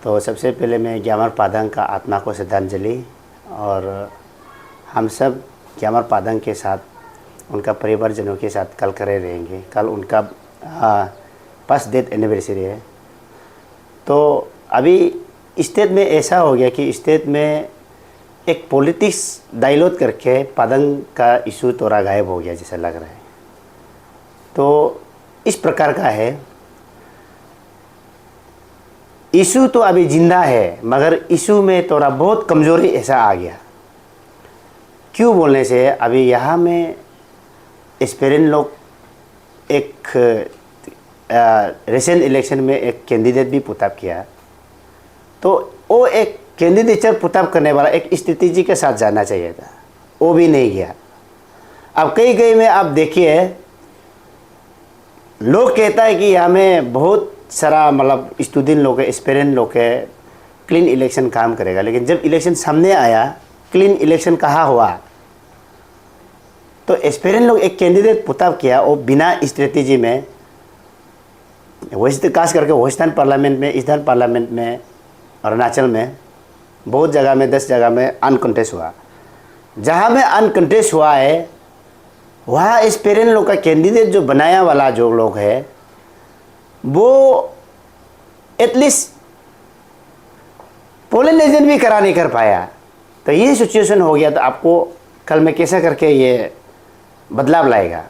तो सबसे पहले मैं ग्यामर पादंग का आत्मा को श्रद्धांजलि, और हम सब ग्यामर पादंग के साथ उनका परिवारजनों के साथ कल खड़े रहेंगे। कल उनका फर्स्ट डेथ एनिवर्सरी है। तो अभी स्टेट में ऐसा हो गया कि स्टेट में एक पॉलिटिक्स डाइल्यूट करके पादंग का इशू थोड़ा गायब हो गया जैसा लग रहा है। तो इस प्रकार का है, इशू तो अभी जिंदा है मगर इशू में थोड़ा बहुत कमज़ोरी ऐसा आ गया। क्यों बोलने से, अभी यहाँ में एस्पिरेंट लोग एक रिसेंट इलेक्शन में एक कैंडिडेट भी पुटअप किया, तो वो एक कैंडिडेचर पुटअप करने वाला एक स्ट्रेटेजी के साथ जाना चाहिए था, वो भी नहीं गया। अब कई में आप देखिए, लोग कहता है कि यहाँ में बहुत सारा मतलब स्टूडेंट लोग है, एस्पिरेंट लोग है, क्लीन इलेक्शन काम करेगा, लेकिन जब इलेक्शन सामने आया क्लीन इलेक्शन कहाँ हुआ। तो एस्पिरेंट लोग एक कैंडिडेट पुटअप किया, वो बिना स्ट्रेटेजी में वेस्ट खास करके वेस्टर्न पार्लियामेंट में, ईस्टर्न पार्लियामेंट में, अरुणाचल में बहुत जगह में 10 जगह में अनकंटेस्ट हुआ। जहाँ में अनकंटेस्ट हुआ है वहाँ एस्पिरेंट लोग का कैंडिडेट जो बनाया वाला जो लोग है वो एटलीस्ट पोलिंग एजेंट भी करा नहीं कर पाया। तो ये सिचुएशन हो गया। तो आपको कल में कैसा करके ये बदलाव लाएगा,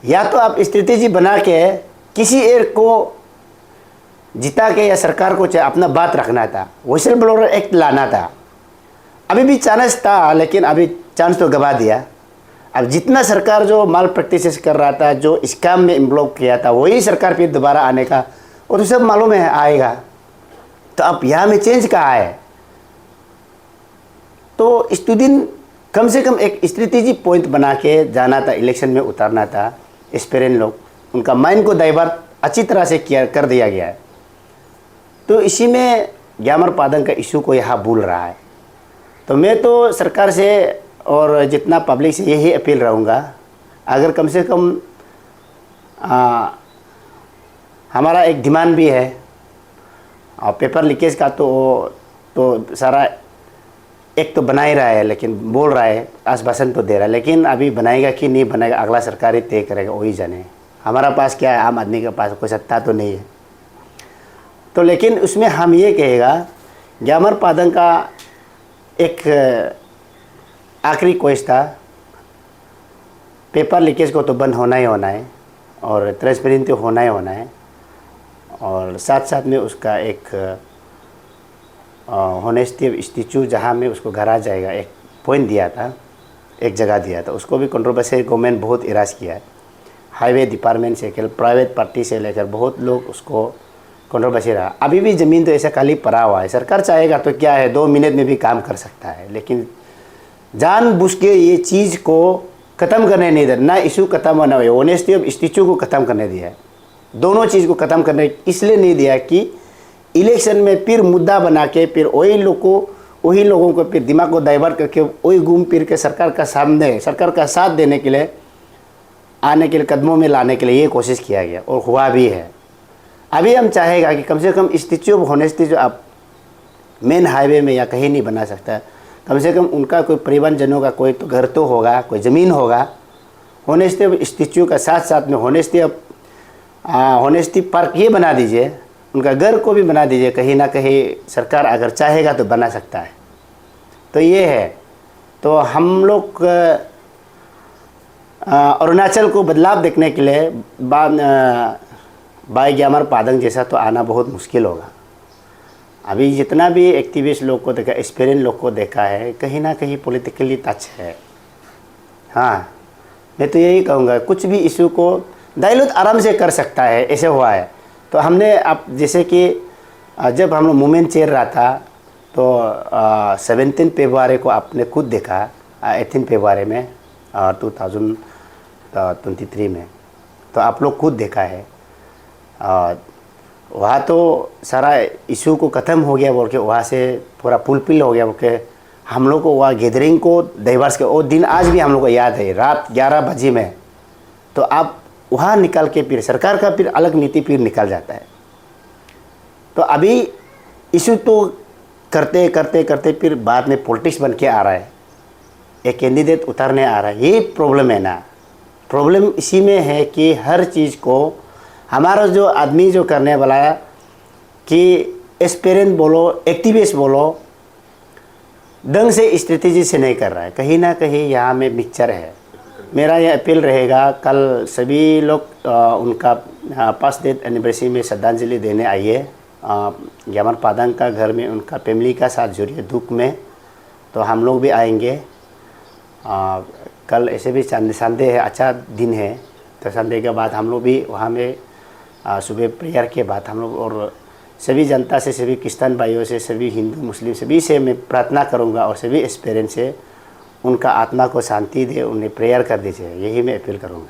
या तो आप स्ट्रेटेजी बना के किसी एक को जिता के, या सरकार को चाहे अपना बात रखना था, व्हिसल ब्लोअर एक्ट लाना था। अभी भी चांस था लेकिन अभी चांस तो गवा दिया। अब जितना सरकार जो माल प्रैक्टिसेस कर रहा था, जो स्कैम में इन्वॉल्व किया था, वही सरकार फिर दोबारा आने का और तो सब मालूम है आएगा। तो अब यहाँ में चेंज कहाँ है। तो स्टूडेंट कम से कम एक स्ट्रेटेजी पॉइंट बना के जाना था, इलेक्शन में उतारना था। एस्पिरेंट लोग उनका माइंड को डाइवर्ट अच्छी तरह से किया कर दिया गया है। तो इसी में ग्यामर पादंग का इशू को यहाँ भूल रहा है। तो मैं तो सरकार से और जितना पब्लिक से यही अपील रहूँगा, अगर कम से कम हमारा एक डिमांड भी है और पेपर लीकेज का, तो सारा एक तो बना ही रहा है, लेकिन बोल रहा है, आश्वासन तो दे रहा है, लेकिन अभी बनाएगा कि नहीं बनाएगा अगला सरकार ही तय करेगा, वही जाने। हमारा पास क्या है, आम आदमी के पास कोई सत्ता तो नहीं है। तो लेकिन उसमें हम ये कहेगा, ग्यामर पादंग का एक आखिरी क्वेश्चन था, पेपर लीकेज को तो बंद होना ही होना है और ट्रांसपेरेंट तो होना ही होना है, और साथ साथ में उसका एक होनेस्टी स्टैचू जहाँ में उसको गढ़ा जाएगा, एक पॉइंट दिया था, एक जगह दिया था, उसको भी कंट्रोवर्सी गवर्नमेंट बहुत इराज किया है। हाईवे डिपार्टमेंट से लेकर प्राइवेट पार्टी से लेकर बहुत लोग उसको कंट्रोवर्सी रहा। अभी भी ज़मीन तो ऐसा खाली पड़ा हुआ है। सरकार चाहेगा तो क्या है 2 मिनट में भी काम कर सकता है, लेकिन जानबूझ के ये चीज़ को ख़त्म करने नहीं दिया। ना इशू ख़त्म होना है, ऑनेस्टी ऑफ स्टैचू को ख़त्म करने दिया है। दोनों चीज़ को ख़त्म करने इसलिए नहीं दिया कि इलेक्शन में फिर मुद्दा बना के फिर वही लोगों को फिर दिमाग को डाइवर्ट करके वही घूम फिर के सरकार का सामने, सरकार का साथ देने के लिए, आने के लिए, कदमों में लाने के लिए ये कोशिश किया गया और हुआ भी है। अभी हम चाहेगा कि कम से कम स्टैचू ऑफ ऑनेस्टी जो आप मेन हाईवे में या कहीं नहीं बना सकता, कम से कम उनका कोई परिवारजनों का कोई तो घर तो होगा, कोई ज़मीन होगा। ऑनेस्टी ऑफ स्टैचू का साथ साथ में ऑनेस्टी पार्क ये बना दीजिए, उनका घर को भी बना दीजिए। कहीं ना कहीं सरकार अगर चाहेगा तो बना सकता है। तो ये है। तो हम लोग अरुणाचल को बदलाव देखने के लिए बाई ग्यामर पादंग जैसा तो आना बहुत मुश्किल होगा। अभी जितना भी एक्टिविस्ट लोग को देखा, एस्पिरेंट लोग को देखा है, कहीं ना कहीं पॉलिटिकली टच है। हाँ, मैं तो यही कहूँगा, कुछ भी इशू को डाइल्यूट आराम से कर सकता है, ऐसे हुआ है। तो हमने अब जैसे कि जब हम लोग मूवमेंट चल रहा था तो 17 फरवरी को आपने खुद देखा, 18 फरवरी में 2023 में, तो आप लोग खुद देखा है। वहाँ तो सारा इशू को ख़त्म हो गया बोल के, वहाँ से पूरा फुलफिल हो गया बोल के हम लोग को वहाँ गैदरिंग को डाइवर्स के वो दिन आज भी हम लोग को याद है, रात 11 बजे में। तो आप वहाँ निकल के फिर सरकार का फिर अलग नीति फिर निकल जाता है। तो अभी इशू तो करते करते करते फिर बाद में पॉलिटिक्स बन के आ रहा है, एक कैंडिडेट उतारने आ रहा है। ये प्रॉब्लम है ना। प्रॉब्लम इसी में है कि हर चीज़ को हमारा जो आदमी जो करने वाला है कि एस्पिरेंट बोलो, एक्टिविस्ट बोलो, ढंग से स्ट्रेटेजी से नहीं कर रहा है। कहीं ना कहीं यहाँ में मिक्सचर है। मेरा ये अपील रहेगा, कल सभी लोग उनका 5 डेथ एनिवर्सरी में श्रद्धांजलि देने आइए। ग्यामर पादंग का घर में उनका फैमिली का साथ जुड़िए दुख में, तो हम लोग भी आएंगे। कल ऐसे भी संडे है, अच्छा दिन है, तो संडे के बाद हम लोग भी वहाँ में सुबह प्रेयर के बाद हम लोग और सभी जनता से, सभी क्रिश्चियन भाइयों से, सभी हिंदू मुस्लिम सभी से मैं प्रार्थना करूँगा और सभी एस्पिरेंट से उनका आत्मा को शांति दे, उन्हें प्रेयर कर दीजिए, यही मैं अपील करूँगा।